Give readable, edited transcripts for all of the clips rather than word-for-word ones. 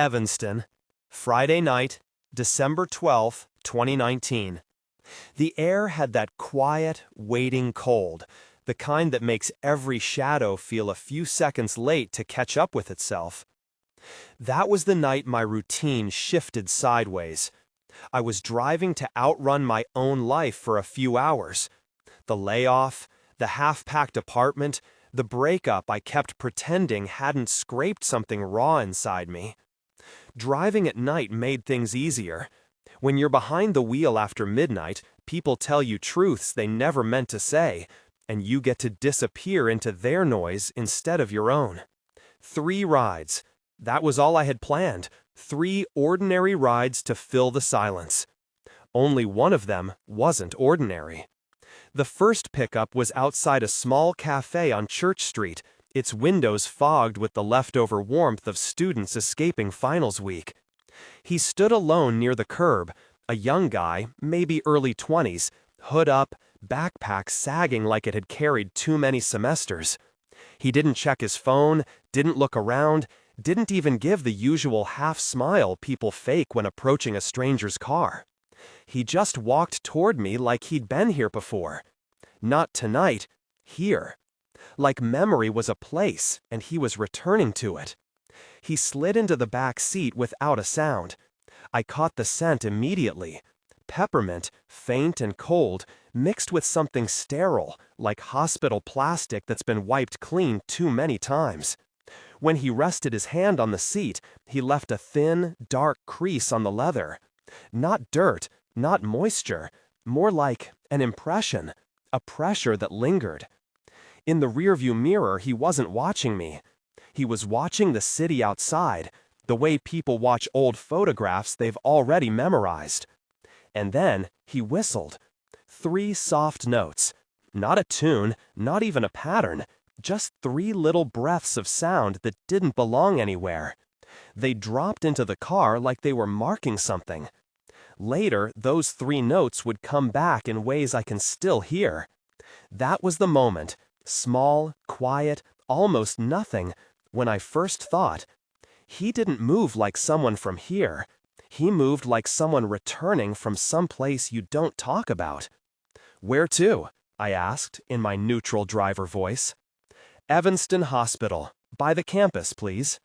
Evanston, Friday night, December 12th, 2019. The air had that quiet, waiting cold, the kind that makes every shadow feel a few seconds late to catch up with itself. That was the night my routine shifted sideways. I was driving to outrun my own life for a few hours. The layoff, the half-packed apartment, the breakup I kept pretending hadn't scraped something raw inside me. Driving at night made things easier. When you're behind the wheel after midnight, people tell you truths they never meant to say, and you get to disappear into their noise instead of your own. 3 rides. That was all I had planned. 3 ordinary rides to fill the silence. Only one of them wasn't ordinary. The first pickup was outside a small cafe on Church Street, its windows fogged with the leftover warmth of students escaping finals week. He stood alone near the curb, a young guy, maybe early 20s, hood up, backpack sagging like it had carried too many semesters. He didn't check his phone, didn't look around, didn't even give the usual half-smile people fake when approaching a stranger's car. He just walked toward me like he'd been here before. Not tonight, here. Like memory was a place, and he was returning to it. He slid into the back seat without a sound. I caught the scent immediately. Peppermint, faint and cold, mixed with something sterile, like hospital plastic that's been wiped clean too many times. When he rested his hand on the seat, he left a thin, dark crease on the leather. Not dirt, not moisture, more like an impression, a pressure that lingered. In the rearview mirror, he wasn't watching me. He was watching the city outside, the way people watch old photographs they've already memorized. And then he whistled. 3 soft notes. Not a tune, not even a pattern, just 3 little breaths of sound that didn't belong anywhere. They dropped into the car like they were marking something. Later, those 3 notes would come back in ways I can still hear. That was the moment, small, quiet, almost nothing, when I first thought, he didn't move like someone from here. He moved like someone returning from someplace you don't talk about. "Where to?" I asked, in my neutral driver voice. "Evanston Hospital. By the campus, please."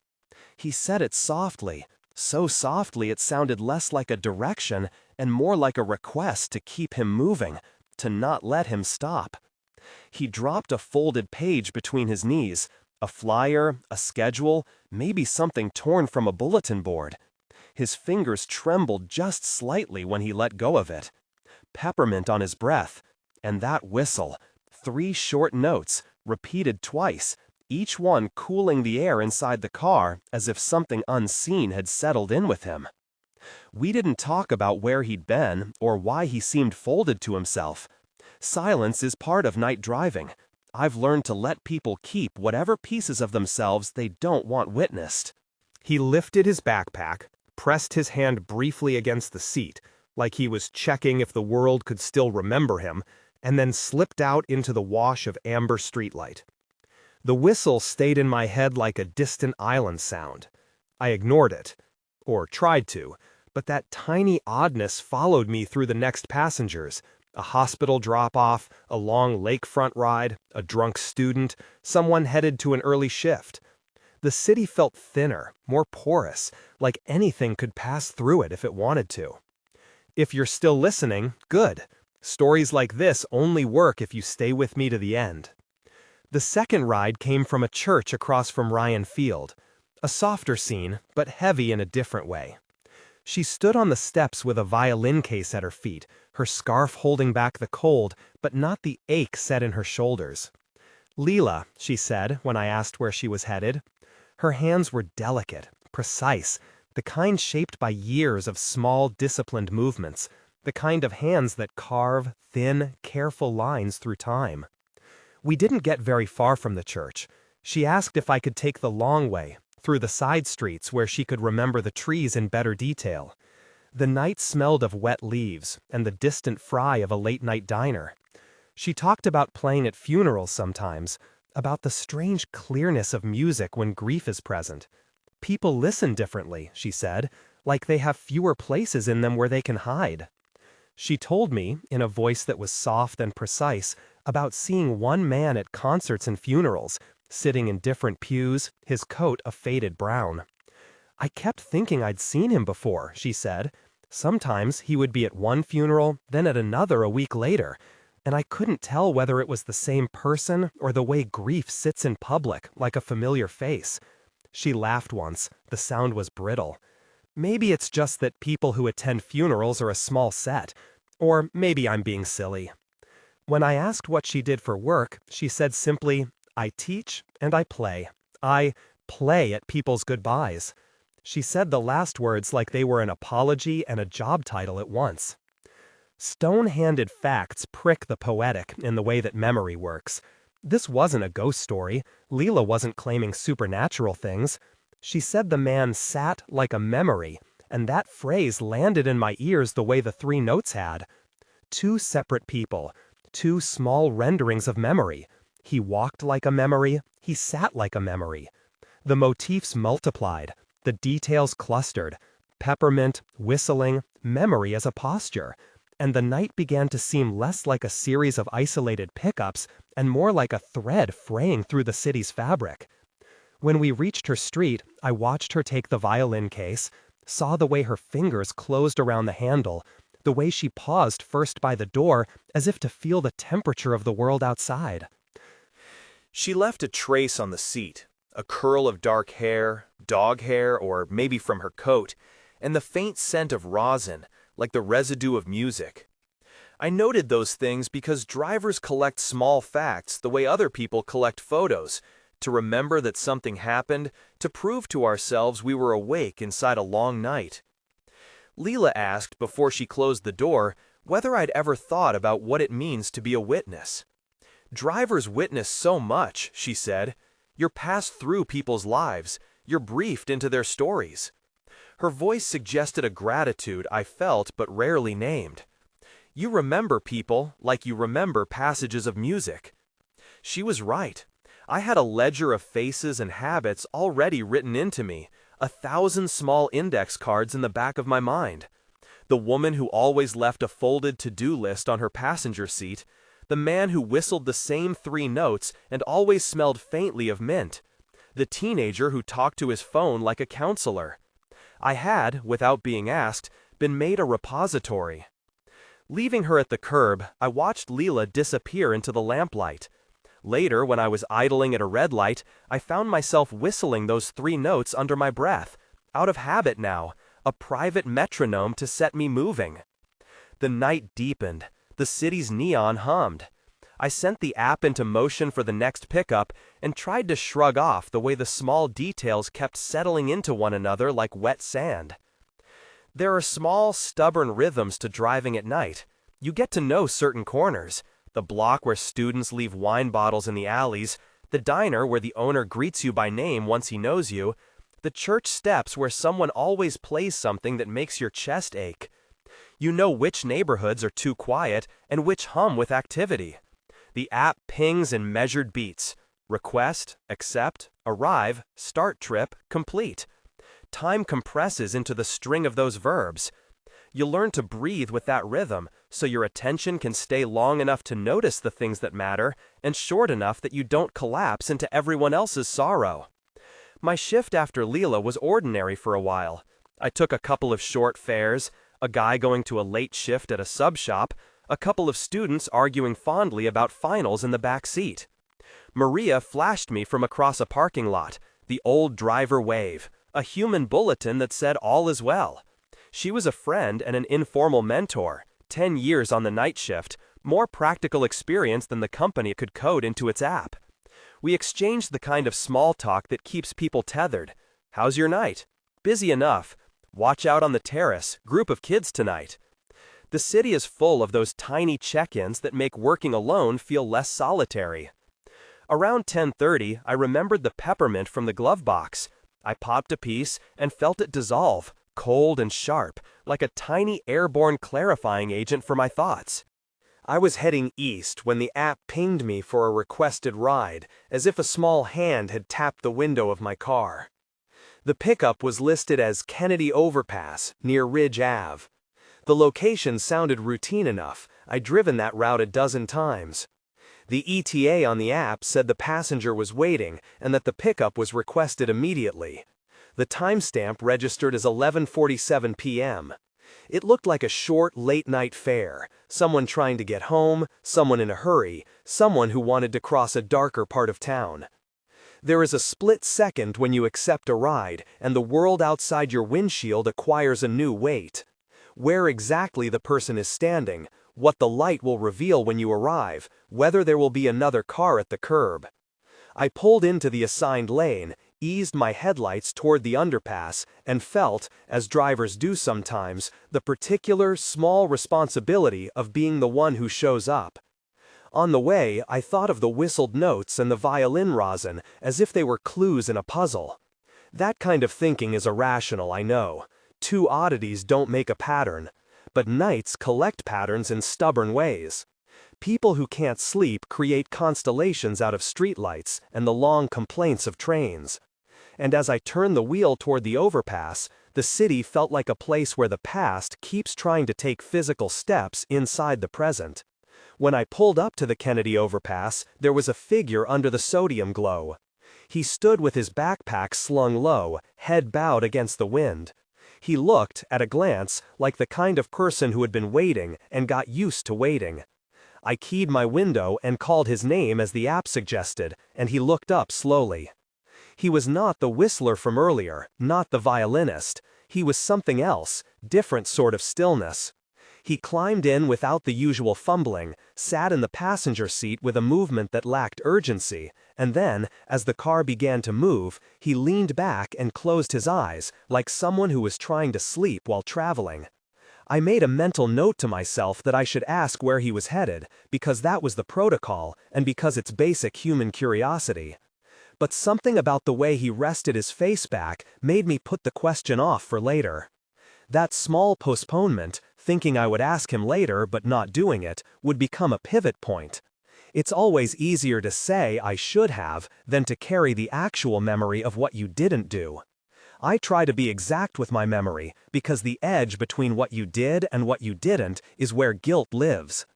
He said it softly, so softly it sounded less like a direction and more like a request to keep him moving, to not let him stop. He dropped a folded page between his knees, a flyer, a schedule, maybe something torn from a bulletin board. His fingers trembled just slightly when he let go of it. Peppermint on his breath, and that whistle, 3 short notes, repeated twice, each one cooling the air inside the car as if something unseen had settled in with him. We didn't talk about where he'd been or why he seemed folded to himself. Silence is part of night driving. I've learned to let people keep whatever pieces of themselves they don't want witnessed. He lifted his backpack, pressed his hand briefly against the seat, like he was checking if the world could still remember him, and then slipped out into the wash of amber streetlight. The whistle stayed in my head like a distant island sound. I ignored it, or tried to, but that tiny oddness followed me through the next passengers, a hospital drop-off, a long lakefront ride, a drunk student, someone headed to an early shift. The city felt thinner, more porous, like anything could pass through it if it wanted to. If you're still listening, good. Stories like this only work if you stay with me to the end. The second ride came from a church across from Ryan Field. A softer scene, but heavy in a different way. She stood on the steps with a violin case at her feet, her scarf holding back the cold, but not the ache set in her shoulders. "Leela," she said when I asked where she was headed. Her hands were delicate, precise, the kind shaped by years of small, disciplined movements, the kind of hands that carve thin, careful lines through time. We didn't get very far from the church. She asked if I could take the long way, through the side streets where she could remember the trees in better detail. The night smelled of wet leaves and the distant fry of a late-night diner. She talked about playing at funerals sometimes, about the strange clearness of music when grief is present. People listen differently, she said, like they have fewer places in them where they can hide. She told me, in a voice that was soft and precise, about seeing one man at concerts and funerals, sitting in different pews, his coat a faded brown. I kept thinking I'd seen him before, she said. Sometimes he would be at one funeral, then at another a week later, and I couldn't tell whether it was the same person or the way grief sits in public, like a familiar face. She laughed once. The sound was brittle. Maybe it's just that people who attend funerals are a small set. Or maybe I'm being silly. When I asked what she did for work, she said simply, I teach and I play. I play at people's goodbyes. She said the last words like they were an apology and a job title at once. Stone-handed facts prick the poetic in the way that memory works. This wasn't a ghost story. Leela wasn't claiming supernatural things. She said the man sat like a memory, and that phrase landed in my ears the way the 3 notes had. 2 separate people, 2 small renderings of memory. He walked like a memory, he sat like a memory. The motifs multiplied, the details clustered. Peppermint, whistling, memory as a posture. And the night began to seem less like a series of isolated pickups and more like a thread fraying through the city's fabric. When we reached her street, I watched her take the violin case, saw the way her fingers closed around the handle, the way she paused first by the door as if to feel the temperature of the world outside. She left a trace on the seat, a curl of dark hair, dog hair, or maybe from her coat, and the faint scent of rosin, like the residue of music. I noted those things because drivers collect small facts the way other people collect photos, to remember that something happened, to prove to ourselves we were awake inside a long night. Leela asked before she closed the door whether I'd ever thought about what it means to be a witness. Drivers witness so much, she said. You're passed through people's lives, you're briefed into their stories. Her voice suggested a gratitude I felt but rarely named. You remember people like you remember passages of music. She was right. I had a ledger of faces and habits already written into me, 1,000 small index cards in the back of my mind. The woman who always left a folded to-do list on her passenger seat, the man who whistled the same 3 notes and always smelled faintly of mint, the teenager who talked to his phone like a counselor. I had, without being asked, been made a repository. Leaving her at the curb, I watched Leela disappear into the lamplight. Later, when I was idling at a red light, I found myself whistling those 3 notes under my breath, out of habit now, a private metronome to set me moving. The night deepened. The city's neon hummed. I sent the app into motion for the next pickup and tried to shrug off the way the small details kept settling into one another like wet sand. There are small, stubborn rhythms to driving at night. You get to know certain corners, the block where students leave wine bottles in the alleys, the diner where the owner greets you by name once he knows you, the church steps where someone always plays something that makes your chest ache. You know which neighborhoods are too quiet and which hum with activity. The app pings in measured beats. Request, accept, arrive, start trip, complete. Time compresses into the string of those verbs. You learn to breathe with that rhythm, so your attention can stay long enough to notice the things that matter and short enough that you don't collapse into everyone else's sorrow. My shift after Leela was ordinary for a while. I took a couple of short fares, a guy going to a late shift at a sub shop, a couple of students arguing fondly about finals in the back seat. Maria flashed me from across a parking lot, the old driver wave, a human bulletin that said all is well. She was a friend and an informal mentor, 10 years on the night shift, more practical experience than the company could code into its app. We exchanged the kind of small talk that keeps people tethered. How's your night? Busy enough. Watch out on the terrace, group of kids tonight. The city is full of those tiny check-ins that make working alone feel less solitary. Around 10:30, I remembered the peppermint from the glove box. I popped a piece and felt it dissolve, cold and sharp, like a tiny airborne clarifying agent for my thoughts. I was heading east when the app pinged me for a requested ride, as if a small hand had tapped the window of my car. The pickup was listed as Kennedy Overpass, near Ridge Ave. The location sounded routine enough. I'd driven that route a dozen times. The ETA on the app said the passenger was waiting and that the pickup was requested immediately. The timestamp registered as 11:47 p.m. It looked like a short, late-night fare, someone trying to get home, someone in a hurry, someone who wanted to cross a darker part of town. There is a split second when you accept a ride, and the world outside your windshield acquires a new weight. Where exactly the person is standing, what the light will reveal when you arrive, whether there will be another car at the curb. I pulled into the assigned lane, eased my headlights toward the underpass, and felt, as drivers do sometimes, the particular, small responsibility of being the one who shows up. On the way, I thought of the whistled notes and the violin rosin as if they were clues in a puzzle. That kind of thinking is irrational, I know. Two oddities don't make a pattern. But nights collect patterns in stubborn ways. People who can't sleep create constellations out of streetlights and the long complaints of trains. And as I turned the wheel toward the overpass, the city felt like a place where the past keeps trying to take physical steps inside the present. When I pulled up to the Kennedy overpass, there was a figure under the sodium glow. He stood with his backpack slung low, head bowed against the wind. He looked, at a glance, like the kind of person who had been waiting and got used to waiting. I keyed my window and called his name as the app suggested, and he looked up slowly. He was not the whistler from earlier, not the violinist. He was something else, different sort of stillness. He climbed in without the usual fumbling, sat in the passenger seat with a movement that lacked urgency, and then, as the car began to move, he leaned back and closed his eyes, like someone who was trying to sleep while traveling. I made a mental note to myself that I should ask where he was headed, because that was the protocol, and because it's basic human curiosity. But something about the way he rested his face back made me put the question off for later. That small postponement, thinking I would ask him later but not doing it, would become a pivot point. It's always easier to say I should have than to carry the actual memory of what you didn't do. I try to be exact with my memory because the edge between what you did and what you didn't is where guilt lives.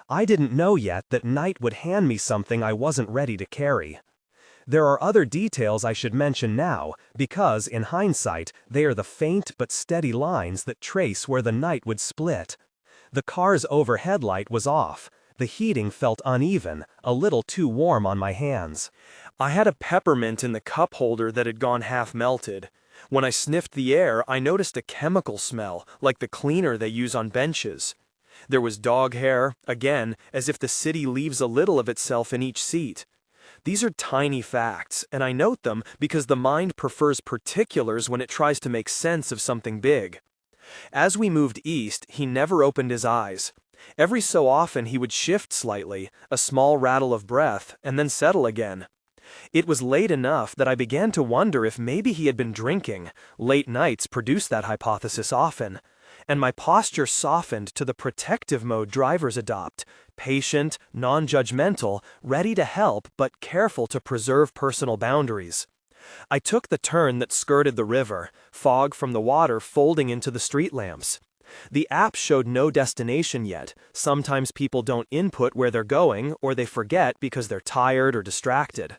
I didn't know yet that night would hand me something I wasn't ready to carry. There are other details I should mention now, because, in hindsight, they are the faint but steady lines that trace where the night would split. The car's overhead light was off. The heating felt uneven, a little too warm on my hands. I had a peppermint in the cup holder that had gone half melted. When I sniffed the air, I noticed a chemical smell, like the cleaner they use on benches. There was dog hair, again, as if the city leaves a little of itself in each seat. These are tiny facts, and I note them because the mind prefers particulars when it tries to make sense of something big. As we moved east, he never opened his eyes. Every so often he would shift slightly, a small rattle of breath, and then settle again. It was late enough that I began to wonder if maybe he had been drinking. Late nights produce that hypothesis often. And my posture softened to the protective mode drivers adopt, patient, non-judgmental, ready to help but careful to preserve personal boundaries. I took the turn that skirted the river, fog from the water folding into the street lamps. The app showed no destination yet. Sometimes people don't input where they're going, or they forget because they're tired or distracted.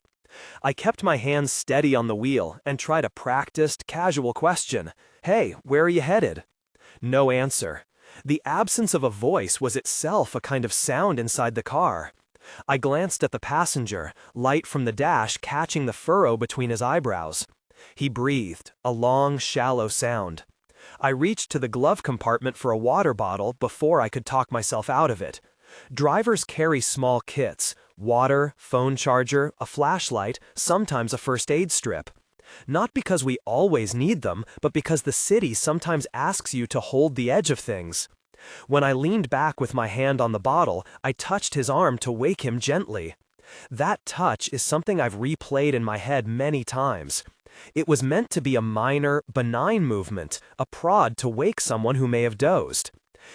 I kept my hands steady on the wheel and tried a practiced, casual question. "Hey, where are you headed?" No answer. The absence of a voice was itself a kind of sound inside the car. I glanced at the passenger, light from the dash catching the furrow between his eyebrows. He breathed, a long, shallow sound. I reached to the glove compartment for a water bottle before I could talk myself out of it. Drivers carry small kits: water, phone charger, a flashlight, sometimes a first aid strip. Not because we always need them, but because the city sometimes asks you to hold the edge of things. When I leaned back with my hand on the bottle, I touched his arm to wake him gently. That touch is something I've replayed in my head many times. It was meant to be a minor, benign movement, a prod to wake someone who may have dozed.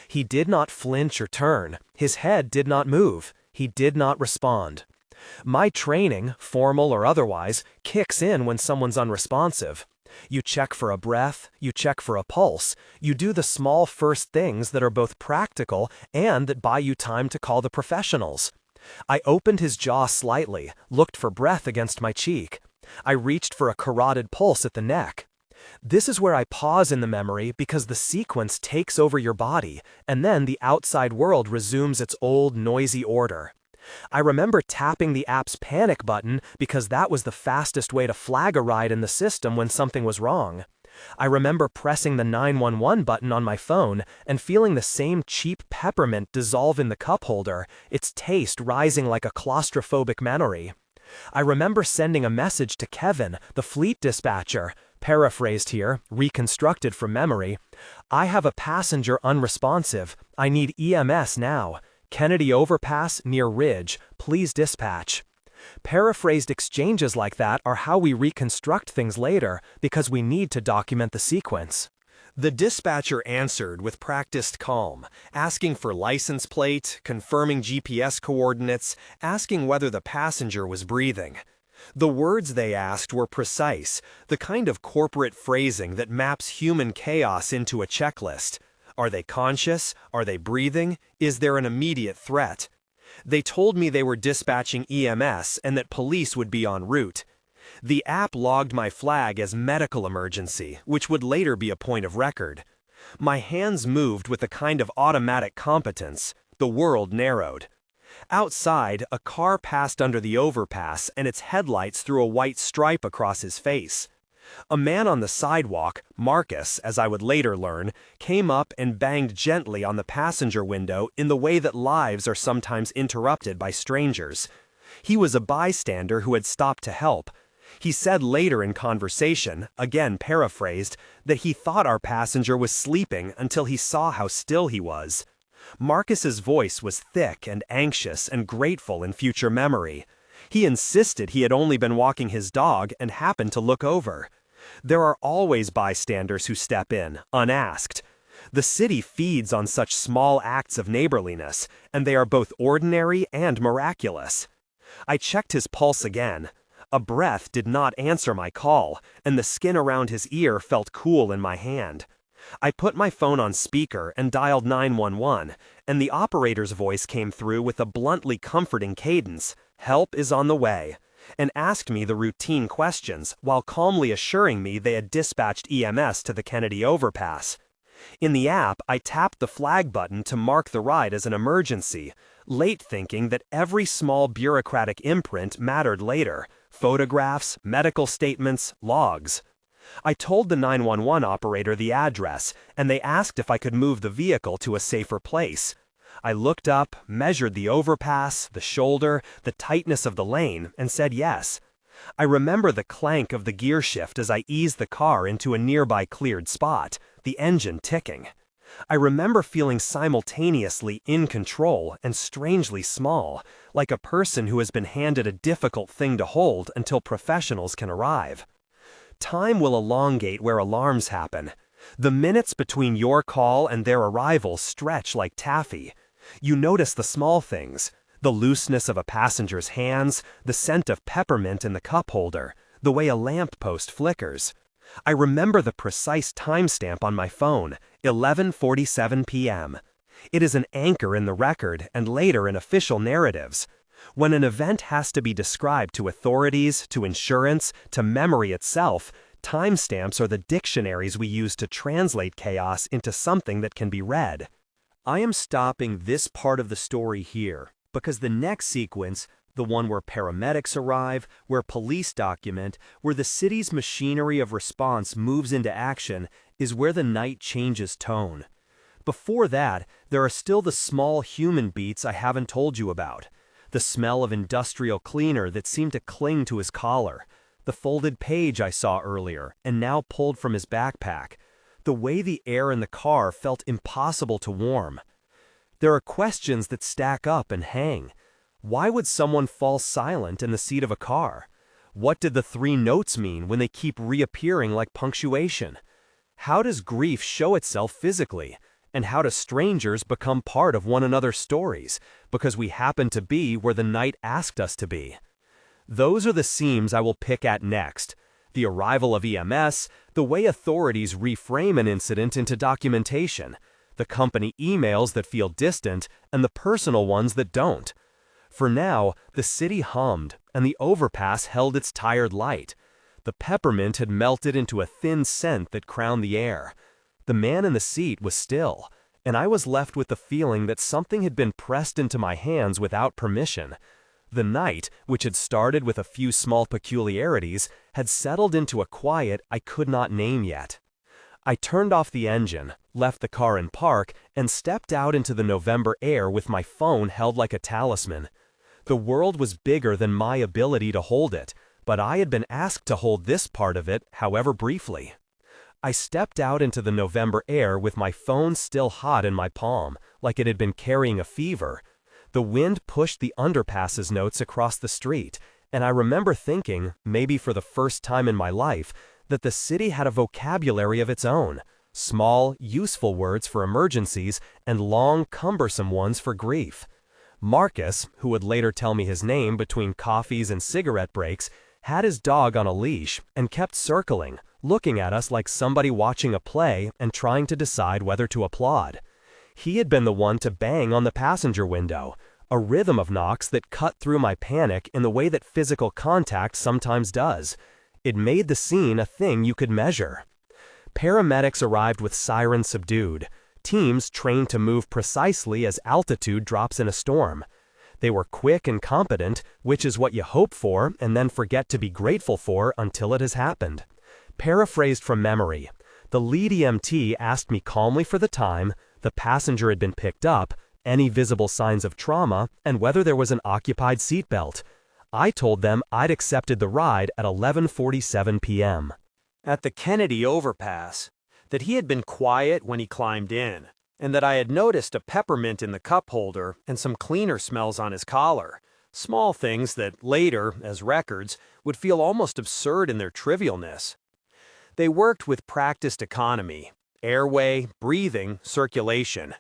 He did not flinch or turn. His head did not move. He did not respond. My training, formal or otherwise, kicks in when someone's unresponsive. You check for a breath, you check for a pulse, you do the small first things that are both practical and that buy you time to call the professionals. I opened his jaw slightly, looked for breath against my cheek. I reached for a carotid pulse at the neck. This is where I pause in the memory because the sequence takes over your body, and then the outside world resumes its old noisy order. I remember tapping the app's panic button because that was the fastest way to flag a ride in the system when something was wrong. I remember pressing the 911 button on my phone and feeling the same cheap peppermint dissolve in the cup holder, its taste rising like a claustrophobic memory. I remember sending a message to Kevin, the fleet dispatcher, paraphrased here, reconstructed from memory. I have a passenger unresponsive. I need EMS now. Kennedy Overpass near Ridge. Please dispatch. Paraphrased exchanges like that are how we reconstruct things later because we need to document the sequence. The dispatcher answered with practiced calm, asking for license plate, confirming GPS coordinates, asking whether the passenger was breathing. The words they asked were precise, the kind of corporate phrasing that maps human chaos into a checklist. Are they conscious? Are they breathing? Is there an immediate threat? They told me they were dispatching EMS and that police would be en route. The app logged my flag as medical emergency, which would later be a point of record. My hands moved with a kind of automatic competence. The world narrowed. Outside, a car passed under the overpass and its headlights threw a white stripe across his face. A man on the sidewalk, Marcus, as I would later learn, came up and banged gently on the passenger window in the way that lives are sometimes interrupted by strangers. He was a bystander who had stopped to help. He said later in conversation, again paraphrased, that he thought our passenger was sleeping until he saw how still he was. Marcus's voice was thick and anxious and grateful in future memory. He insisted he had only been walking his dog and happened to look over. There are always bystanders who step in, unasked. The city feeds on such small acts of neighborliness, and they are both ordinary and miraculous. I checked his pulse again. A breath did not answer my call, and the skin around his ear felt cool in my hand. I put my phone on speaker and dialed 911, and the operator's voice came through with a bluntly comforting cadence, "Help is on the way," and asked me the routine questions while calmly assuring me they had dispatched EMS to the Kennedy Overpass. In the app, I tapped the flag button to mark the ride as an emergency, late thinking that every small bureaucratic imprint mattered later: photographs, medical statements, logs. I told the 911 operator the address, and they asked if I could move the vehicle to a safer place. I looked up, measured the overpass, the shoulder, the tightness of the lane, and said yes. I remember the clank of the gear shift as I eased the car into a nearby cleared spot, the engine ticking. I remember feeling simultaneously in control and strangely small, like a person who has been handed a difficult thing to hold until professionals can arrive. Time will elongate where alarms happen. The minutes between your call and their arrival stretch like taffy. You notice the small things, the looseness of a passenger's hands, the scent of peppermint in the cup holder, the way a lamppost flickers. I remember the precise timestamp on my phone, 11:47 p.m. It is an anchor in the record and later in official narratives. When an event has to be described to authorities, to insurance, to memory itself, timestamps are the dictionaries we use to translate chaos into something that can be read. I am stopping this part of the story here because the next sequence, the one where paramedics arrive, where police document, where the city's machinery of response moves into action, is where the night changes tone. Before that, there are still the small human beats I haven't told you about. The smell of industrial cleaner that seemed to cling to his collar, the folded page I saw earlier and now pulled from his backpack, the way the air in the car felt impossible to warm. There are questions that stack up and hang. Why would someone fall silent in the seat of a car? What did the 3 notes mean when they keep reappearing like punctuation? How does grief show itself physically? And how do strangers become part of one another's stories, because we happen to be where the night asked us to be? Those are the seams I will pick at next. The arrival of EMS, the way authorities reframe an incident into documentation, the company emails that feel distant, and the personal ones that don't. For now, the city hummed, and the overpass held its tired light. The peppermint had melted into a thin scent that crowned the air. The man in the seat was still, and I was left with the feeling that something had been pressed into my hands without permission. The night, which had started with a few small peculiarities, had settled into a quiet I could not name yet. I turned off the engine, left the car in park, and stepped out into the November air with my phone held like a talisman. The world was bigger than my ability to hold it, but I had been asked to hold this part of it, however briefly. I stepped out into the November air with my phone still hot in my palm, like it had been carrying a fever. The wind pushed the underpass's notes across the street, and I remember thinking, maybe for the first time in my life, that the city had a vocabulary of its own, small, useful words for emergencies and long, cumbersome ones for grief. Marcus, who would later tell me his name between coffees and cigarette breaks, had his dog on a leash and kept circling, looking at us like somebody watching a play and trying to decide whether to applaud. He had been the one to bang on the passenger window, a rhythm of knocks that cut through my panic in the way that physical contact sometimes does. It made the scene a thing you could measure. Paramedics arrived with sirens subdued, teams trained to move precisely as altitude drops in a storm. They were quick and competent, which is what you hope for and then forget to be grateful for until it has happened. Paraphrased from memory, the lead EMT asked me calmly for the time, the passenger had been picked up, any visible signs of trauma, and whether there was an occupied seatbelt. I told them I'd accepted the ride at 11:47 p.m. At the Kennedy overpass, that he had been quiet when he climbed in, and that I had noticed a peppermint in the cup holder and some cleaner smells on his collar, small things that later, as records, would feel almost absurd in their trivialness. They worked with practiced economy, airway, breathing, circulation.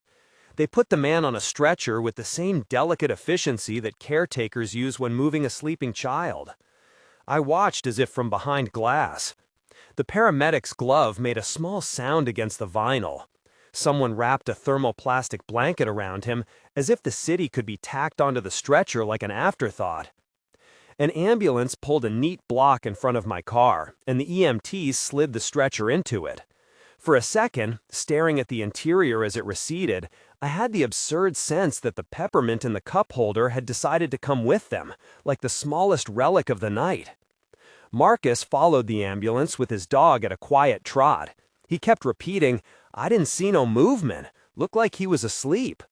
They put the man on a stretcher with the same delicate efficiency that caretakers use when moving a sleeping child. I watched as if from behind glass. The paramedic's glove made a small sound against the vinyl. Someone wrapped a thermoplastic blanket around him, as if the city could be tacked onto the stretcher like an afterthought. An ambulance pulled a neat block in front of my car, and the EMTs slid the stretcher into it. For a second, staring at the interior as it receded, I had the absurd sense that the peppermint in the cup holder had decided to come with them, like the smallest relic of the night. Marcus followed the ambulance with his dog at a quiet trot. He kept repeating, "I didn't see no movement. Looked like he was asleep."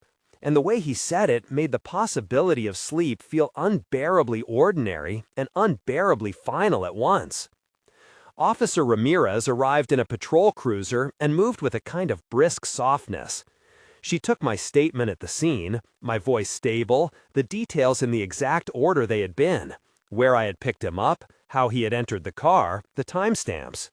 And the way he said it made the possibility of sleep feel unbearably ordinary and unbearably final at once. Officer Ramirez arrived in a patrol cruiser and moved with a kind of brisk softness. She took my statement at the scene, my voice stable, the details in the exact order they had been, where I had picked him up, how he had entered the car, the timestamps.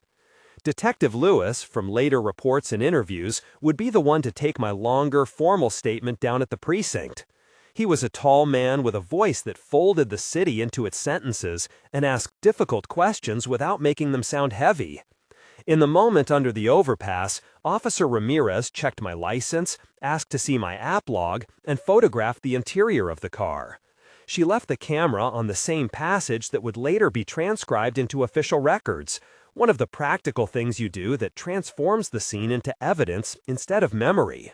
Detective Lewis, from later reports and interviews, would be the one to take my longer, formal statement down at the precinct. He was a tall man with a voice that folded the city into its sentences and asked difficult questions without making them sound heavy. In the moment under the overpass, Officer Ramirez checked my license, asked to see my app log, and photographed the interior of the car. She left the camera on the same passage that would later be transcribed into official records, one of the practical things you do that transforms the scene into evidence instead of memory.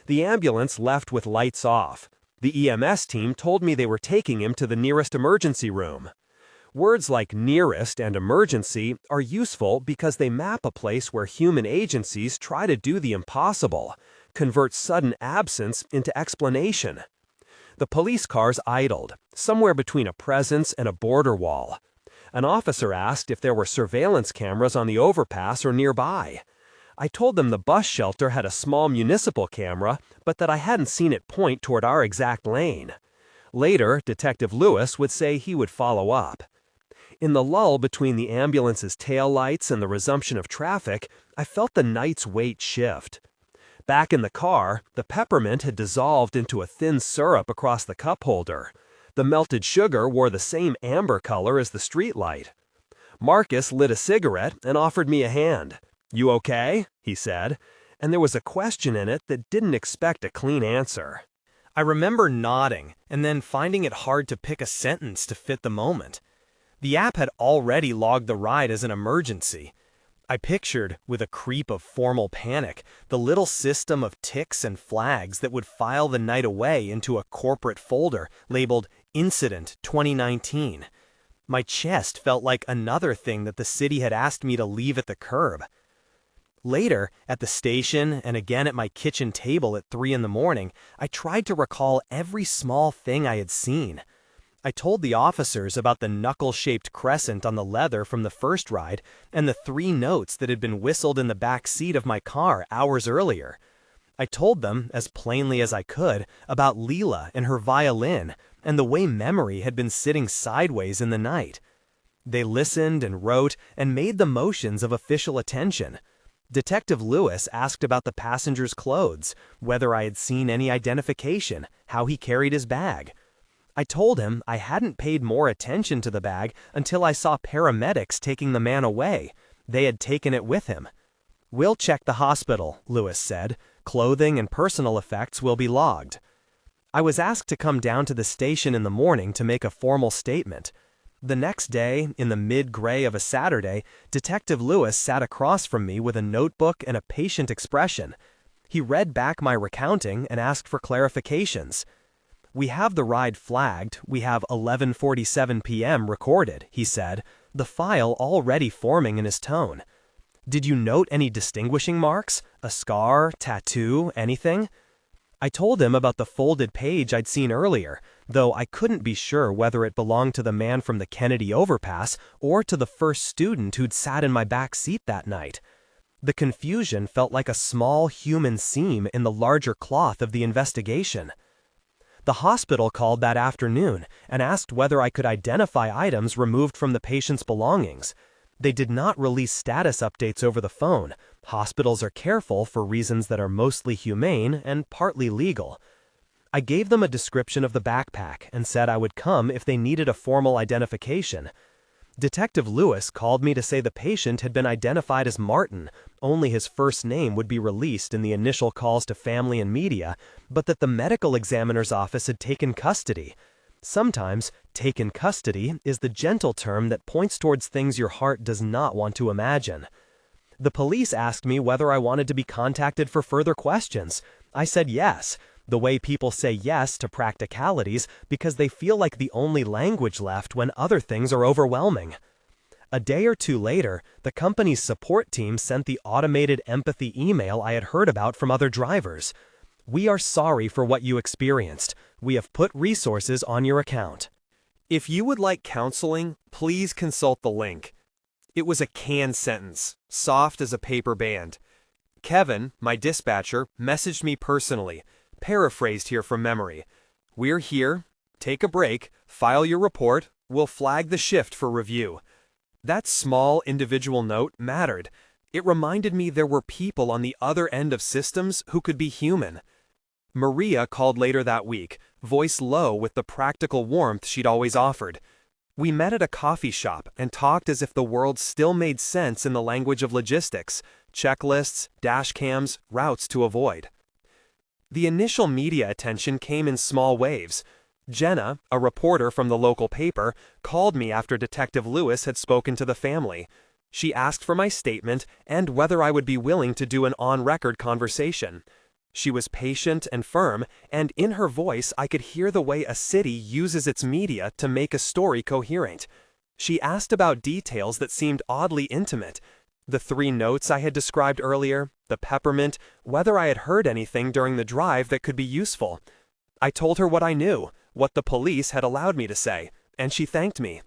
The ambulance left with lights off. The EMS team told me they were taking him to the nearest emergency room. Words like nearest and emergency are useful because they map a place where human agencies try to do the impossible, convert sudden absence into explanation. The police cars idled, somewhere between a presence and a border wall. An officer asked if there were surveillance cameras on the overpass or nearby. I told them the bus shelter had a small municipal camera, but that I hadn't seen it point toward our exact lane. Later, Detective Lewis would say he would follow up. In the lull between the ambulance's taillights and the resumption of traffic, I felt the night's weight shift. Back in the car, the peppermint had dissolved into a thin syrup across the cup holder. The melted sugar wore the same amber color as the streetlight. Marcus lit a cigarette and offered me a hand. "You okay?" he said, and there was a question in it that didn't expect a clean answer. I remember nodding and then finding it hard to pick a sentence to fit the moment. The app had already logged the ride as an emergency. I pictured, with a creep of formal panic, the little system of ticks and flags that would file the night away into a corporate folder labeled Incident 2019. My chest felt like another thing that the city had asked me to leave at the curb. Later, at the station and again at my kitchen table at 3 in the morning, I tried to recall every small thing I had seen. I told the officers about the knuckle-shaped crescent on the leather from the first ride and the 3 notes that had been whistled in the back seat of my car hours earlier. I told them, as plainly as I could, about Leela and her violin and the way memory had been sitting sideways in the night. They listened and wrote and made the motions of official attention. Detective Lewis asked about the passenger's clothes, whether I had seen any identification, how he carried his bag. I told him I hadn't paid more attention to the bag until I saw paramedics taking the man away. They had taken it with him. "We'll check the hospital," Lewis said. "Clothing and personal effects will be logged." I was asked to come down to the station in the morning to make a formal statement. The next day, in the mid-gray of a Saturday, Detective Lewis sat across from me with a notebook and a patient expression. He read back my recounting and asked for clarifications. "We have the ride flagged. We have 11:47 p.m. recorded," he said, the file already forming in his tone. "Did you note any distinguishing marks? A scar, tattoo, anything?" I told him about the folded page I'd seen earlier, though I couldn't be sure whether it belonged to the man from the Kennedy overpass or to the first student who'd sat in my back seat that night. The confusion felt like a small human seam in the larger cloth of the investigation. The hospital called that afternoon and asked whether I could identify items removed from the patient's belongings. They did not release status updates over the phone. Hospitals are careful for reasons that are mostly humane and partly legal. I gave them a description of the backpack and said I would come if they needed a formal identification. Detective Lewis called me to say the patient had been identified as Martin, only his first name would be released in the initial calls to family and media, but that the medical examiner's office had taken custody. Sometimes, taken custody is the gentle term that points towards things your heart does not want to imagine. The police asked me whether I wanted to be contacted for further questions. I said yes, the way people say yes to practicalities because they feel like the only language left when other things are overwhelming. A day or two later, the company's support team sent the automated empathy email I had heard about from other drivers. "We are sorry for what you experienced. We have put resources on your account. If you would like counseling, please consult the link." It was a canned sentence, soft as a paper band. Kevin, my dispatcher, messaged me personally, paraphrased here from memory. "We're here. Take a break. File your report. We'll flag the shift for review." That small individual note mattered. It reminded me there were people on the other end of systems who could be human. Maria called later that week, voice low with the practical warmth she'd always offered. We met at a coffee shop and talked as if the world still made sense in the language of logistics, checklists, dash cams, routes to avoid. The initial media attention came in small waves. Jenna, a reporter from the local paper, called me after Detective Lewis had spoken to the family. She asked for my statement and whether I would be willing to do an on-record conversation. She was patient and firm, and in her voice I could hear the way a city uses its media to make a story coherent. She asked about details that seemed oddly intimate. The 3 notes I had described earlier, the peppermint, whether I had heard anything during the drive that could be useful. I told her what I knew, what the police had allowed me to say, and she thanked me.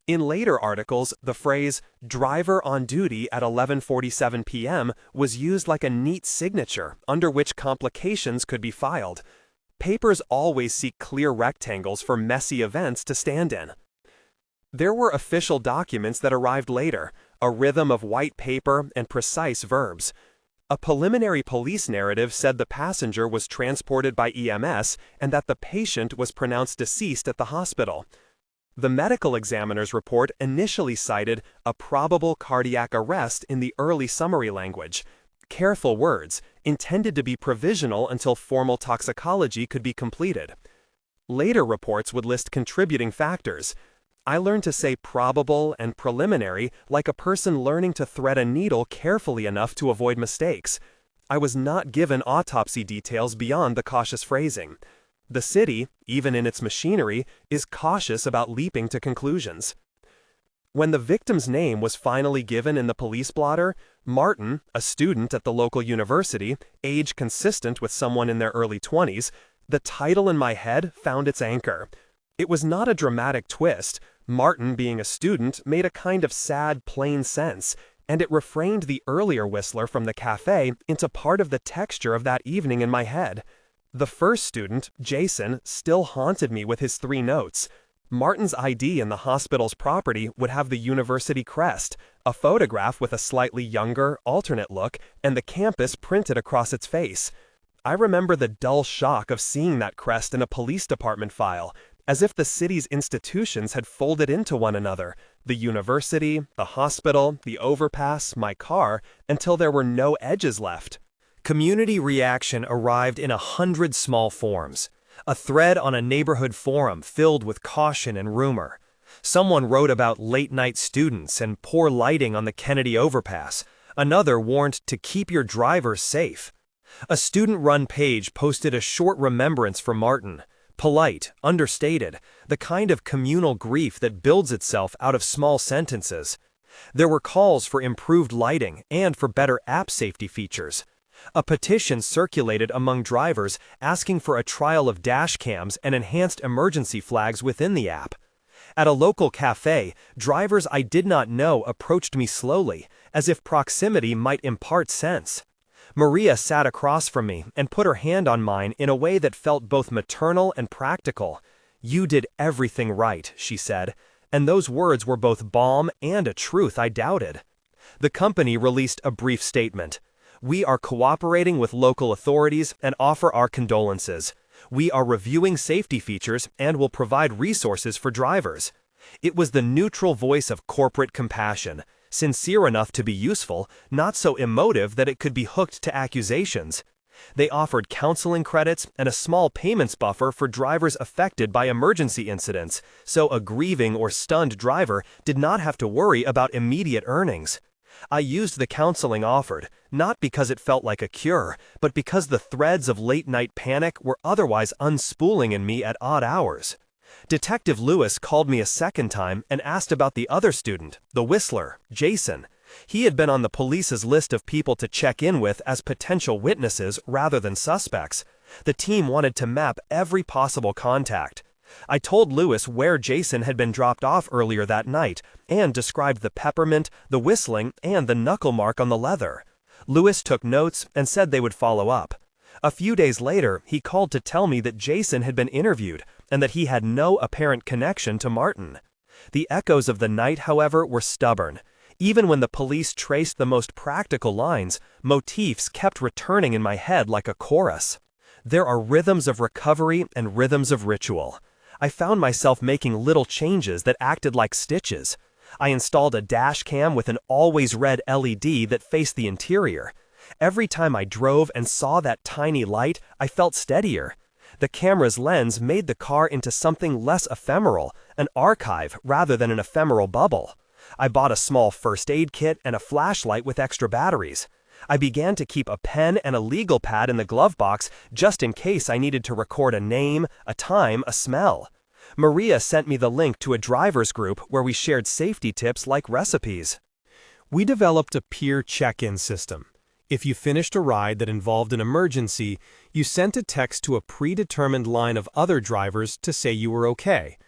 In later articles, the phrase, "driver on duty at 11:47 p.m. was used like a neat signature under which complications could be filed. Papers always seek clear rectangles for messy events to stand in. There were official documents that arrived later, a rhythm of white paper and precise verbs. A preliminary police narrative said the passenger was transported by EMS and that the patient was pronounced deceased at the hospital. The medical examiner's report initially cited a probable cardiac arrest in the early summary language. Careful words, intended to be provisional until formal toxicology could be completed. Later reports would list contributing factors. I learned to say probable and preliminary like a person learning to thread a needle carefully enough to avoid mistakes. I was not given autopsy details beyond the cautious phrasing. The city, even in its machinery, is cautious about leaping to conclusions. When the victim's name was finally given in the police blotter, Martin, a student at the local university, age consistent with someone in their early 20s, the title in my head found its anchor. It was not a dramatic twist. Martin, being a student, made a kind of sad, plain sense, and it refrained the earlier whistler from the cafe into part of the texture of that evening in my head. The first student, Jason, still haunted me with his 3 notes. Martin's ID in the hospital's property would have the university crest, a photograph with a slightly younger, alternate look, and the campus printed across its face. I remember the dull shock of seeing that crest in a police department file, as if the city's institutions had folded into one another, the university, the hospital, the overpass, my car, until there were no edges left. Community reaction arrived in 100 small forms. A thread on a neighborhood forum filled with caution and rumor. Someone wrote about late-night students and poor lighting on the Kennedy overpass. Another warned to keep your drivers safe. A student-run page posted a short remembrance for Martin. Polite, understated, the kind of communal grief that builds itself out of small sentences. There were calls for improved lighting and for better app safety features. A petition circulated among drivers asking for a trial of dash cams and enhanced emergency flags within the app. At a local cafe, drivers I did not know approached me slowly, as if proximity might impart sense. Maria sat across from me and put her hand on mine in a way that felt both maternal and practical. "You did everything right," she said, and those words were both balm and a truth I doubted. The company released a brief statement. "We are cooperating with local authorities and offer our condolences. We are reviewing safety features and will provide resources for drivers." It was the neutral voice of corporate compassion, sincere enough to be useful, not so emotive that it could be hooked to accusations. They offered counseling credits and a small payments buffer for drivers affected by emergency incidents, so a grieving or stunned driver did not have to worry about immediate earnings. I used the counseling offered, not because it felt like a cure, but because the threads of late-night panic were otherwise unspooling in me at odd hours. Detective Lewis called me a second time and asked about the other student, the whistler, Jason. He had been on the police's list of people to check in with as potential witnesses rather than suspects. The team wanted to map every possible contact. I told Lewis where Jason had been dropped off earlier that night and described the peppermint, the whistling, and the knuckle mark on the leather. Lewis took notes and said they would follow up. A few days later, he called to tell me that Jason had been interviewed and that he had no apparent connection to Martin. The echoes of the night, however, were stubborn. Even when the police traced the most practical lines, motifs kept returning in my head like a chorus. There are rhythms of recovery and rhythms of ritual. I found myself making little changes that acted like stitches. I installed a dash cam with an always red LED that faced the interior. Every time I drove and saw that tiny light, I felt steadier. The camera's lens made the car into something less ephemeral, an archive rather than an ephemeral bubble. I bought a small first aid kit and a flashlight with extra batteries. I began to keep a pen and a legal pad in the glove box just in case I needed to record a name, a time, a smell. Maria sent me the link to a driver's group where we shared safety tips like recipes. We developed a peer check-in system. If you finished a ride that involved an emergency, you sent a text to a predetermined line of other drivers to say you were okay.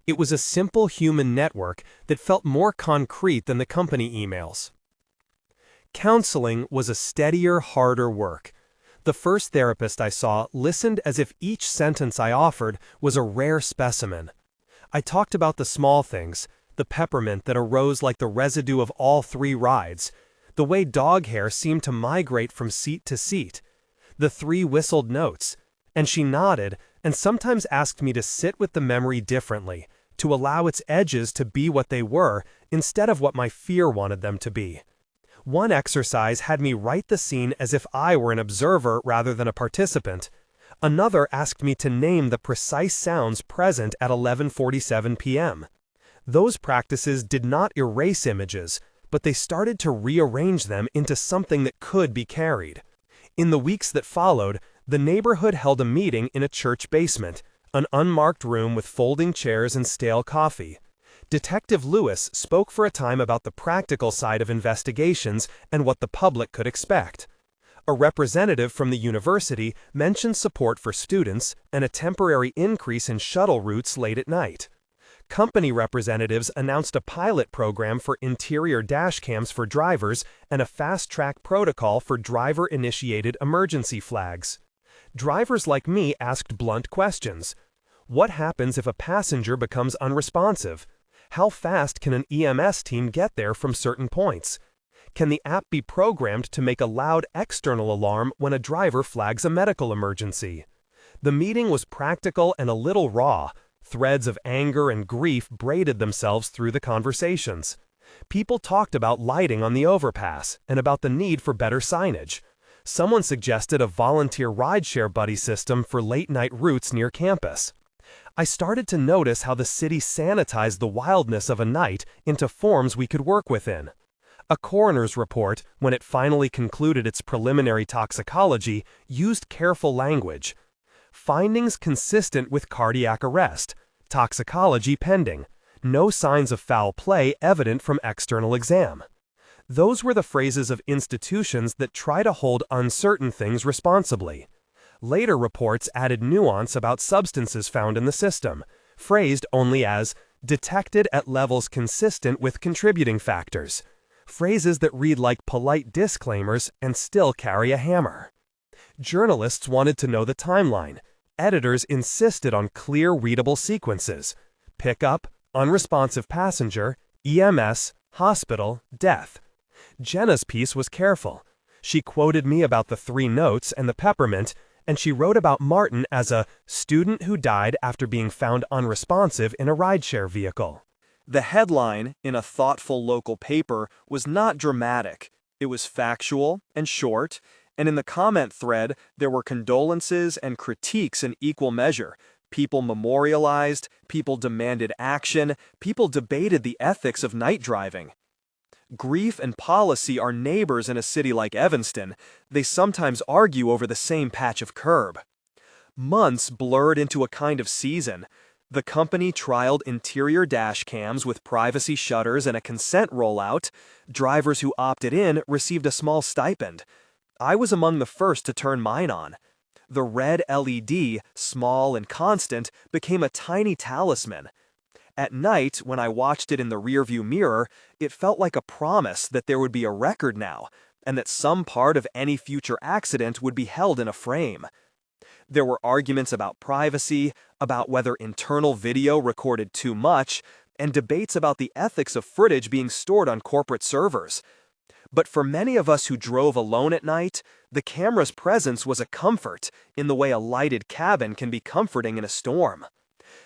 It was a simple human network that felt more concrete than the company emails. Counseling was a steadier, harder work. The first therapist I saw listened as if each sentence I offered was a rare specimen. I talked about the small things, the peppermint that arose like the residue of all 3 rides, the way dog hair seemed to migrate from seat to seat, the 3 whistled notes, and she nodded and sometimes asked me to sit with the memory differently, to allow its edges to be what they were instead of what my fear wanted them to be. One exercise had me write the scene as if I were an observer rather than a participant. Another asked me to name the precise sounds present at 11:47 p.m. Those practices did not erase images, but they started to rearrange them into something that could be carried. In the weeks that followed, the neighborhood held a meeting in a church basement, an unmarked room with folding chairs and stale coffee. Detective Lewis spoke for a time about the practical side of investigations and what the public could expect. A representative from the university mentioned support for students and a temporary increase in shuttle routes late at night. Company representatives announced a pilot program for interior dash cams for drivers and a fast-track protocol for driver-initiated emergency flags. Drivers like me asked blunt questions. What happens if a passenger becomes unresponsive? How fast can an EMS team get there from certain points? Can the app be programmed to make a loud external alarm when a driver flags a medical emergency? The meeting was practical and a little raw. Threads of anger and grief braided themselves through the conversations. People talked about lighting on the overpass and about the need for better signage. Someone suggested a volunteer rideshare buddy system for late-night routes near campus. I started to notice how the city sanitized the wildness of a night into forms we could work within. A coroner's report, when it finally concluded its preliminary toxicology, used careful language. Findings consistent with cardiac arrest, toxicology pending, no signs of foul play evident from external exam. Those were the phrases of institutions that try to hold uncertain things responsibly. Later reports added nuance about substances found in the system, phrased only as detected at levels consistent with contributing factors, phrases that read like polite disclaimers and still carry a hammer. Journalists wanted to know the timeline. Editors insisted on clear, readable sequences: pickup, unresponsive passenger, EMS, hospital, death. Jenna's piece was careful. She quoted me about the 3 notes and the peppermint, and she wrote about Martin as a student who died after being found unresponsive in a rideshare vehicle. The headline, in a thoughtful local paper, was not dramatic. It was factual and short, and in the comment thread, there were condolences and critiques in equal measure. People memorialized, people demanded action, people debated the ethics of night driving. Grief and policy are neighbors in a city like Evanston. They sometimes argue over the same patch of curb. Months blurred into a kind of season. The company trialed interior dash cams with privacy shutters and a consent rollout. Drivers who opted in received a small stipend. I was among the first to turn mine on. The red LED, small and constant, became a tiny talisman. At night, when I watched it in the rearview mirror, it felt like a promise that there would be a record now, and that some part of any future accident would be held in a frame. There were arguments about privacy, about whether internal video recorded too much, and debates about the ethics of footage being stored on corporate servers. But for many of us who drove alone at night, the camera's presence was a comfort in the way a lighted cabin can be comforting in a storm.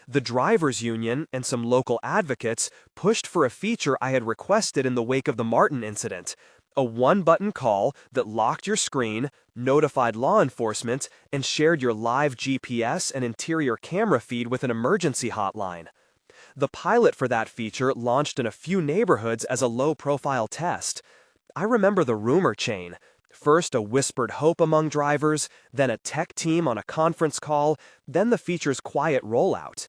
The drivers' union and some local advocates pushed for a feature I had requested in the wake of the Martin incident: a one-button call that locked your screen, notified law enforcement, and shared your live GPS and interior camera feed with an emergency hotline. The pilot for that feature launched in a few neighborhoods as a low-profile test. I remember the rumor chain. First a whispered hope among drivers, then a tech team on a conference call, then the feature's quiet rollout.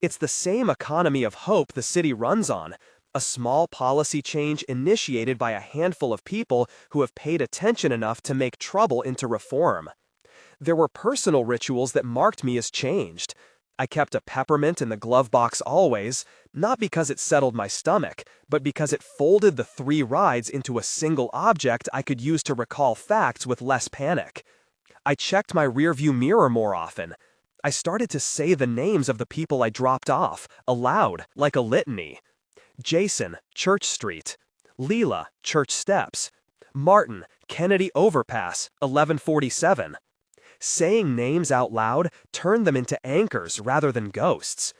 It's the same economy of hope the city runs on, a small policy change initiated by a handful of people who have paid attention enough to make trouble into reform. There were personal rituals that marked me as changed. I kept a peppermint in the glove box always, not because it settled my stomach, but because it folded the 3 rides into a single object I could use to recall facts with less panic. I checked my rearview mirror more often. I started to say the names of the people I dropped off, aloud, like a litany. Jason, Church Street. Leela, Church Steps. Martin, Kennedy Overpass, 1147. Saying names out loud turned them into anchors rather than ghosts.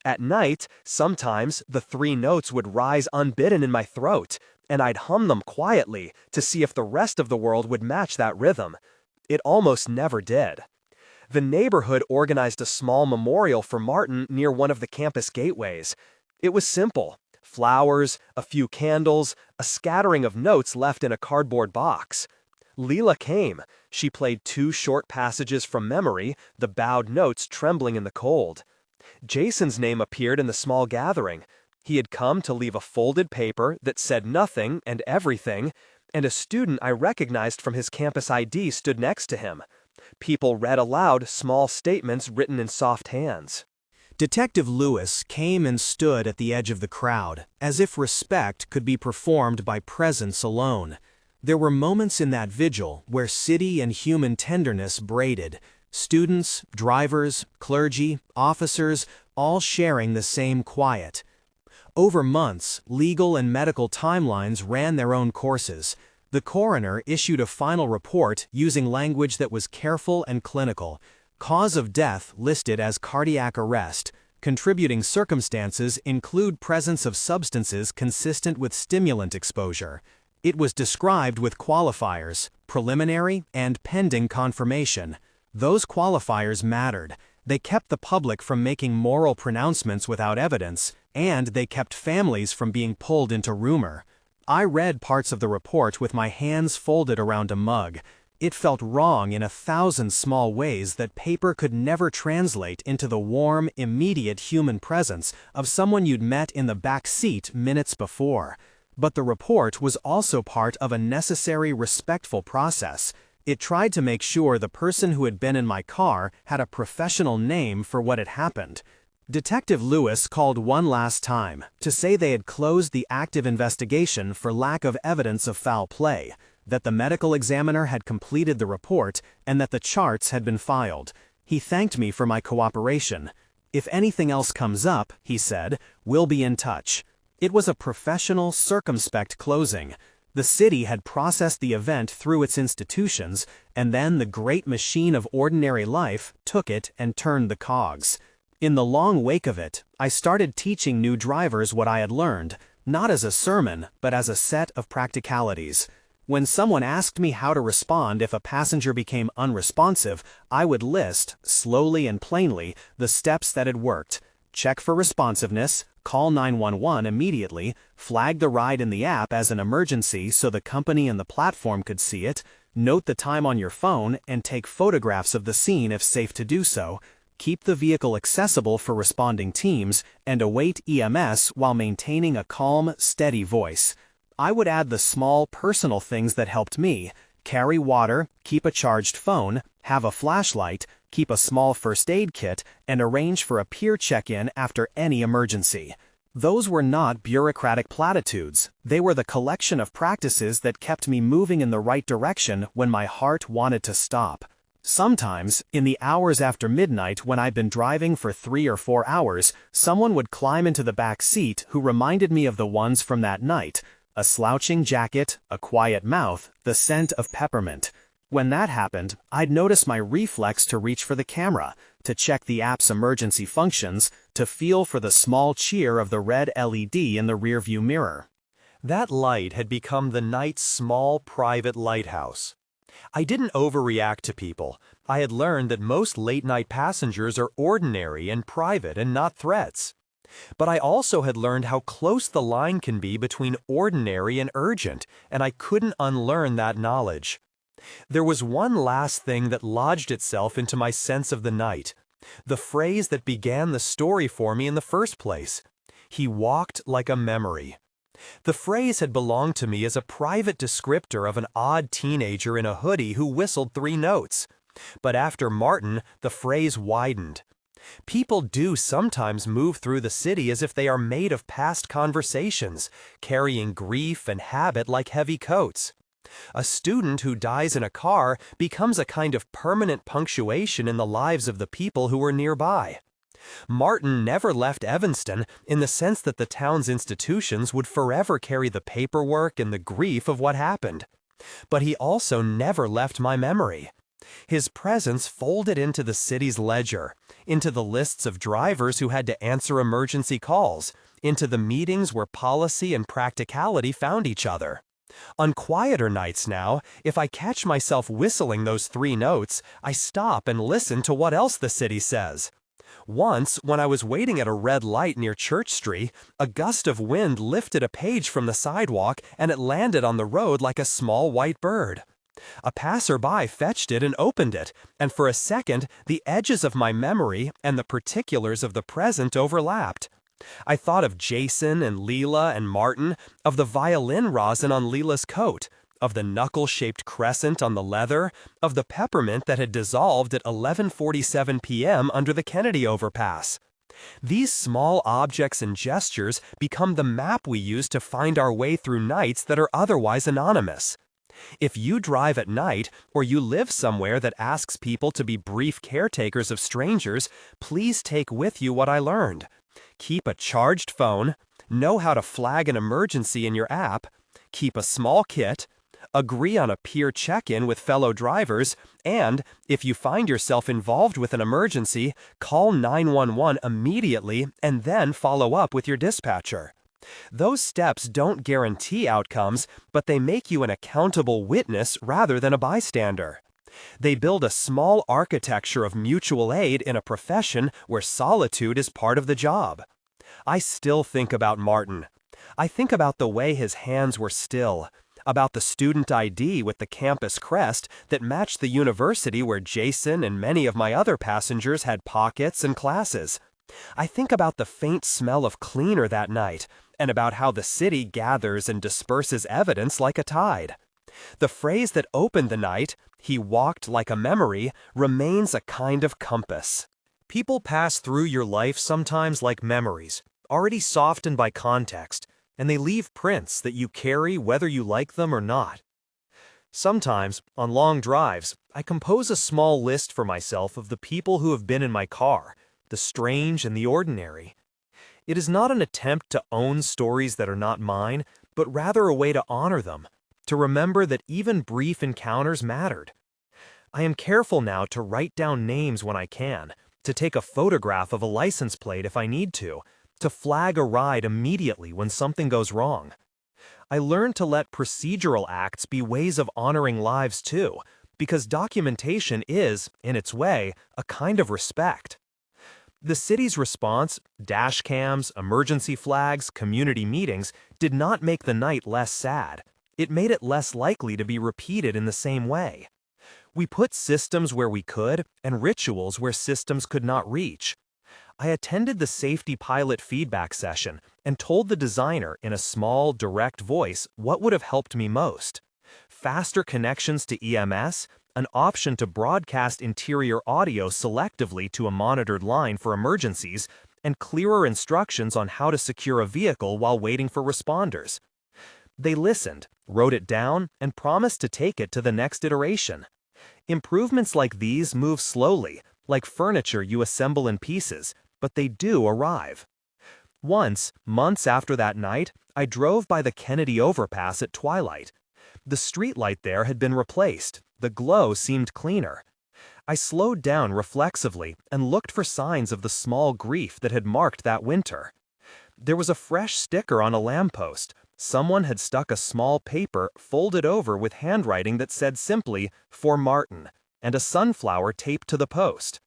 At night, sometimes the 3 notes would rise unbidden in my throat, and I'd hum them quietly to see if the rest of the world would match that rhythm. It almost never did. The neighborhood organized a small memorial for Martin near one of the campus gateways. It was simple: flowers, a few candles, a scattering of notes left in a cardboard box. Leela came. She played 2 short passages from memory, the bowed notes trembling in the cold. Jason's name appeared in the small gathering. He had come to leave a folded paper that said nothing and everything, and a student I recognized from his campus ID stood next to him. People read aloud small statements written in soft hands. Detective Lewis came and stood at the edge of the crowd, as if respect could be performed by presence alone. There were moments in that vigil where city and human tenderness braided. Students, drivers, clergy, officers, all sharing the same quiet. Over months, legal and medical timelines ran their own courses. The coroner issued a final report using language that was careful and clinical. Cause of death listed as cardiac arrest. Contributing circumstances include presence of substances consistent with stimulant exposure. It was described with qualifiers, preliminary and pending confirmation. Those qualifiers mattered. They kept the public from making moral pronouncements without evidence, and they kept families from being pulled into rumor. I read parts of the report with my hands folded around a mug. It felt wrong in 1,000 small ways that paper could never translate into the warm, immediate human presence of someone you'd met in the back seat minutes before. But the report was also part of a necessary, respectful process. It tried to make sure the person who had been in my car had a professional name for what had happened. Detective Lewis called one last time to say they had closed the active investigation for lack of evidence of foul play, that the medical examiner had completed the report, and that the charts had been filed. He thanked me for my cooperation. If anything else comes up, he said, we'll be in touch. It was a professional, circumspect closing. The city had processed the event through its institutions, and then the great machine of ordinary life took it and turned the cogs. In the long wake of it, I started teaching new drivers what I had learned, not as a sermon, but as a set of practicalities. When someone asked me how to respond if a passenger became unresponsive, I would list, slowly and plainly, the steps that had worked. Check for responsiveness, call 911 immediately, flag the ride in the app as an emergency so the company and the platform could see it, note the time on your phone and take photographs of the scene if safe to do so, keep the vehicle accessible for responding teams, and await EMS while maintaining a calm, steady voice. I would add the small, personal things that helped me: carry water, keep a charged phone, have a flashlight, keep a small first aid kit, and arrange for a peer check-in after any emergency. Those were not bureaucratic platitudes. They were the collection of practices that kept me moving in the right direction when my heart wanted to stop. Sometimes, in the hours after midnight when I'd been driving for 3 or 4 hours, someone would climb into the back seat who reminded me of the ones from that night: a slouching jacket, a quiet mouth, the scent of peppermint. When that happened, I'd notice my reflex to reach for the camera, to check the app's emergency functions, to feel for the small cheer of the red LED in the rearview mirror. That light had become the night's small private lighthouse. I didn't overreact to people. I had learned that most late-night passengers are ordinary and private and not threats. But I also had learned how close the line can be between ordinary and urgent, and I couldn't unlearn that knowledge. There was one last thing that lodged itself into my sense of the night, the phrase that began the story for me in the first place. He walked like a memory. The phrase had belonged to me as a private descriptor of an odd teenager in a hoodie who whistled 3 notes. But after Martin, the phrase widened. People do sometimes move through the city as if they are made of past conversations, carrying grief and habit like heavy coats. A student who dies in a car becomes a kind of permanent punctuation in the lives of the people who were nearby. Martin never left Evanston in the sense that the town's institutions would forever carry the paperwork and the grief of what happened. But he also never left my memory. His presence folded into the city's ledger, into the lists of drivers who had to answer emergency calls, into the meetings where policy and practicality found each other. On quieter nights now, if I catch myself whistling those 3 notes, I stop and listen to what else the city says. Once, when I was waiting at a red light near Church Street, a gust of wind lifted a page from the sidewalk and it landed on the road like a small white bird. A passerby fetched it and opened it, and for a second, the edges of my memory and the particulars of the present overlapped. I thought of Jason and Leela and Martin, of the violin rosin on Leela's coat, of the knuckle-shaped crescent on the leather, of the peppermint that had dissolved at 11:47 p.m. under the Kennedy overpass. These small objects and gestures become the map we use to find our way through nights that are otherwise anonymous. If you drive at night, or you live somewhere that asks people to be brief caretakers of strangers, please take with you what I learned. Keep a charged phone, know how to flag an emergency in your app, keep a small kit, agree on a peer check-in with fellow drivers, and, if you find yourself involved with an emergency, call 911 immediately and then follow up with your dispatcher. Those steps don't guarantee outcomes, but they make you an accountable witness rather than a bystander. They build a small architecture of mutual aid in a profession where solitude is part of the job. I still think about Martin. I think about the way his hands were still, about the student ID with the campus crest that matched the university where Jason and many of my other passengers had pockets and classes. I think about the faint smell of cleaner that night, and about how the city gathers and disperses evidence like a tide. The phrase that opened the night, "He walked like a memory," remains a kind of compass. People pass through your life sometimes like memories, already softened by context, and they leave prints that you carry whether you like them or not. Sometimes, on long drives, I compose a small list for myself of the people who have been in my car, the strange and the ordinary. It is not an attempt to own stories that are not mine, but rather a way to honor them, to remember that even brief encounters mattered. I am careful now to write down names when I can, to take a photograph of a license plate if I need to flag a ride immediately when something goes wrong. I learned to let procedural acts be ways of honoring lives too, because documentation is, in its way, a kind of respect. The city's response, dash cams, emergency flags, community meetings, did not make the night less sad. It made it less likely to be repeated in the same way. We put systems where we could, and rituals where systems could not reach. I attended the safety pilot feedback session and told the designer in a small, direct voice what would have helped me most. Faster connections to EMS, an option to broadcast interior audio selectively to a monitored line for emergencies, and clearer instructions on how to secure a vehicle while waiting for responders. They listened, wrote it down, and promised to take it to the next iteration. Improvements like these move slowly, like furniture you assemble in pieces, but they do arrive. Once, months after that night, I drove by the Kennedy overpass at twilight. The streetlight there had been replaced. The glow seemed cleaner. I slowed down reflexively and looked for signs of the small grief that had marked that winter. There was a fresh sticker on a lamppost. Someone had stuck a small paper folded over with handwriting that said simply, "For Martin," and a sunflower taped to the post.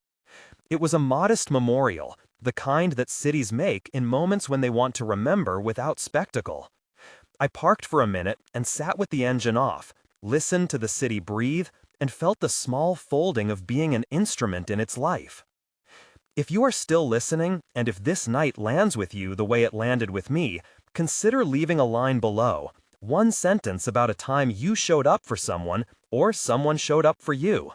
It was a modest memorial, the kind that cities make in moments when they want to remember without spectacle. I parked for a minute and sat with the engine off, listened to the city breathe, and felt the small folding of being an instrument in its life. If you are still listening, and if this night lands with you the way it landed with me, consider leaving a line below, one sentence about a time you showed up for someone, or someone showed up for you.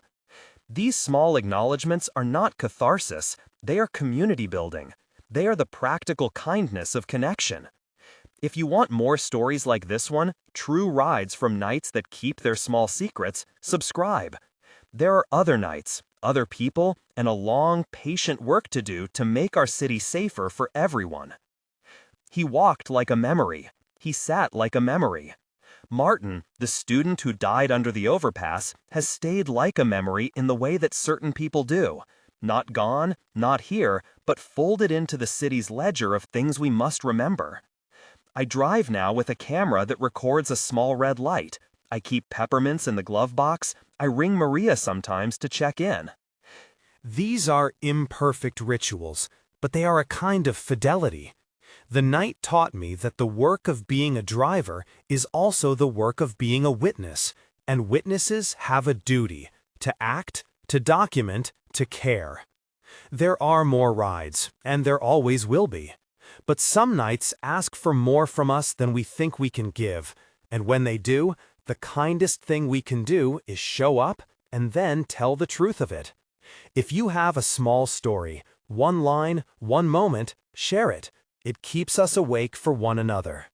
These small acknowledgments are not catharsis, they are community building. They are the practical kindness of connection. If you want more stories like this one, true rides from nights that keep their small secrets, subscribe. There are other nights, other people, and a long, patient work to do to make our city safer for everyone. He walked like a memory. He sat like a memory. Martin, the student who died under the overpass, has stayed like a memory in the way that certain people do. Not gone, not here, but folded into the city's ledger of things we must remember. I drive now with a camera that records a small red light. I keep peppermints in the glove box. I ring Maria sometimes to check in. These are imperfect rituals, but they are a kind of fidelity. The night taught me that the work of being a driver is also the work of being a witness, and witnesses have a duty to act, to document, to care. There are more rides, and there always will be. But some nights ask for more from us than we think we can give, and when they do, the kindest thing we can do is show up and then tell the truth of it. If you have a small story, one line, one moment, share it. It keeps us awake for one another.